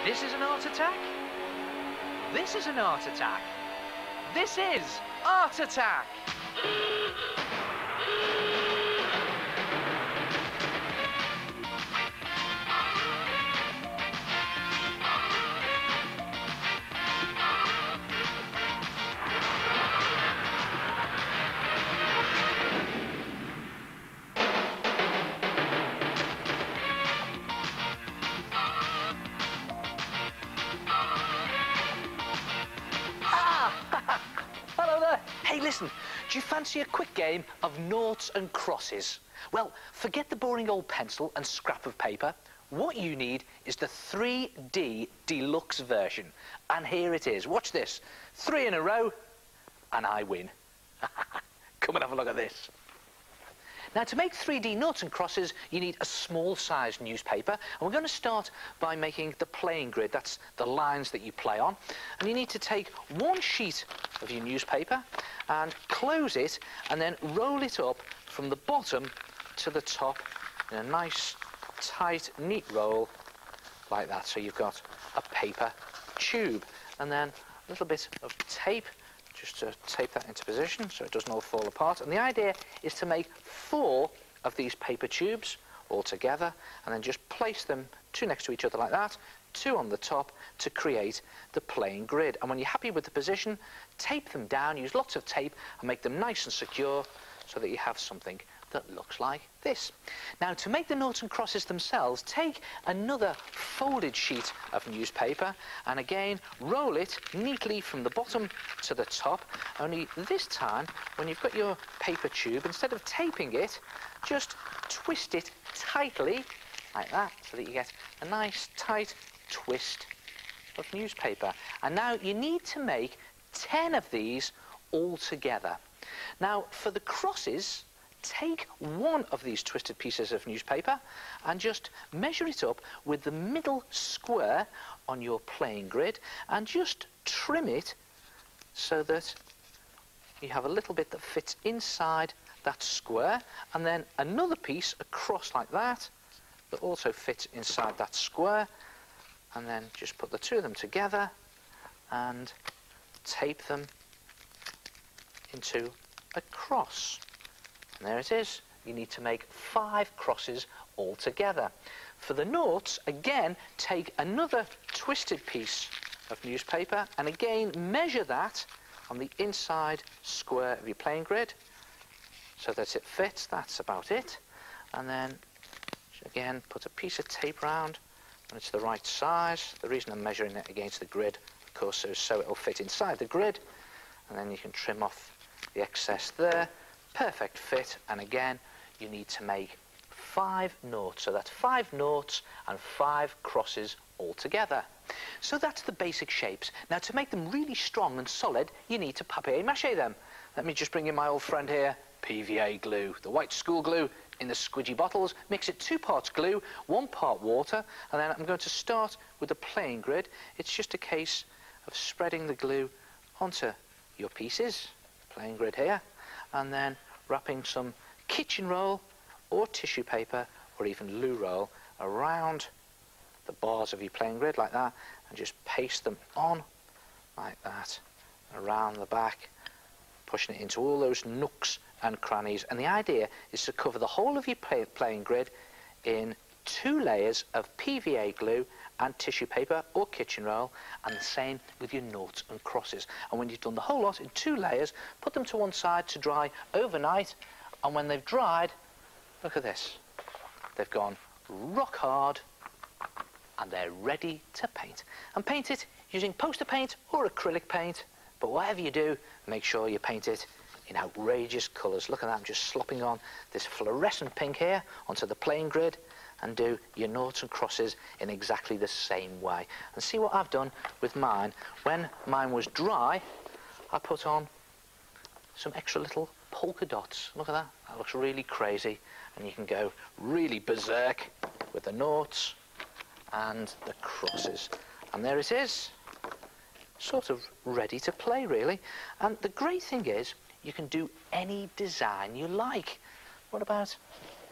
This is an art attack. This is an art attack. This is Art Attack. Hello there. Hey, listen, do you fancy a quick game of noughts and crosses? Well, forget the boring old pencil and scrap of paper. What you need is the 3D deluxe version. And here it is. Watch this. 3 in a row, and I win. Come and have a look at this. Now, to make 3D noughts and crosses, you need a small-sized newspaper. And we're going to start by making the playing grid. That's the lines that you play on. And you need to take one sheet of your newspaper and close it, and then roll it up from the bottom to the top in a nice, tight, neat roll like that. So you've got a paper tube. And then a little bit of tape, just to tape that into position so it doesn't all fall apart. And the idea is to make 4 of these paper tubes all together, and then just place them 2 next to each other like that, 2 on the top, to create the playing grid. And when you're happy with the position, tape them down, use lots of tape and make them nice and secure so that you have something that looks like this. Now, to make the noughts and crosses themselves, take another folded sheet of newspaper and again roll it neatly from the bottom to the top, only this time when you've got your paper tube, instead of taping it, just twist it tightly like that so that you get a nice tight twist of newspaper. And now you need to make 10 of these all together. Now, for the crosses, take one of these twisted pieces of newspaper and just measure it up with the middle square on your playing grid and just trim it so that you have a little bit that fits inside that square, and then another piece across like that that also fits inside that square, and then just put the 2 of them together and tape them into a cross. And there it is. You need to make 5 crosses all together. For the noughts, again, take another twisted piece of newspaper and again measure that on the inside square of your playing grid so that it fits. That's about it. And then, again, put a piece of tape round when it's the right size. The reason I'm measuring it against the grid, of course, is so it'll fit inside the grid. And then you can trim off the excess there. Perfect fit, and again you need to make 5 noughts, so that's 5 noughts and 5 crosses all together. So that's the basic shapes. Now, to make them really strong and solid, you need to papier-mâché them. Let me just bring in my old friend here, PVA glue, the white school glue in the squidgy bottles. Mix it 2 parts glue, 1 part water, and then I'm going to start with the playing grid. It's just a case of spreading the glue onto your pieces, playing grid here, and then wrapping some kitchen roll or tissue paper or even loo roll around the bars of your playing grid like that, and just paste them on like that around the back, pushing it into all those nooks and crannies. And the idea is to cover the whole of your playing grid in 2 layers of PVA glue and tissue paper or kitchen roll, and the same with your noughts and crosses. And when you've done the whole lot in 2 layers, put them to one side to dry overnight, and when they've dried, look at this. They've gone rock hard and they're ready to paint. And paint it using poster paint or acrylic paint, but whatever you do, make sure you paint it in outrageous colours. Look at that, I'm just slopping on this fluorescent pink here onto the playing grid, and do your noughts and crosses in exactly the same way. And see what I've done with mine. When mine was dry, I put on some extra little polka dots. Look at that. That looks really crazy. And you can go really berserk with the noughts and the crosses. And there it is. Sort of ready to play, really. And the great thing is, you can do any design you like. What about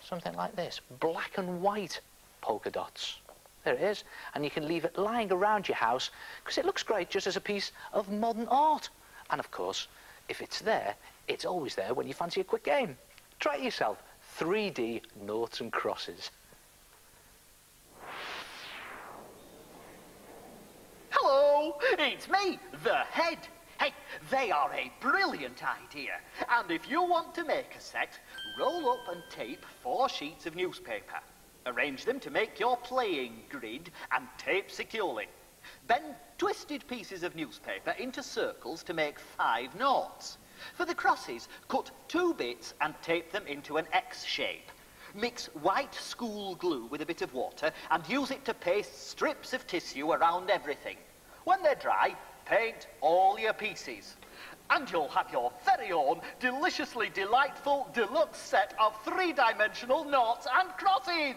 something like this? Black and white polka dots. There it is. And you can leave it lying around your house because it looks great just as a piece of modern art. And of course, if it's there, it's always there when you fancy a quick game. Try it yourself. 3D noughts and crosses. Hello, it's me, the Head. Hey, they are a brilliant idea. And if you want to make a set, roll up and tape 4 sheets of newspaper. Arrange them to make your playing grid and tape securely. Bend twisted pieces of newspaper into circles to make 5 noughts. For the crosses, cut 2 bits and tape them into an X shape. Mix white school glue with a bit of water and use it to paste strips of tissue around everything. When they're dry, paint all your pieces. And you'll have your very own deliciously delightful deluxe set of 3-dimensional noughts and crosses.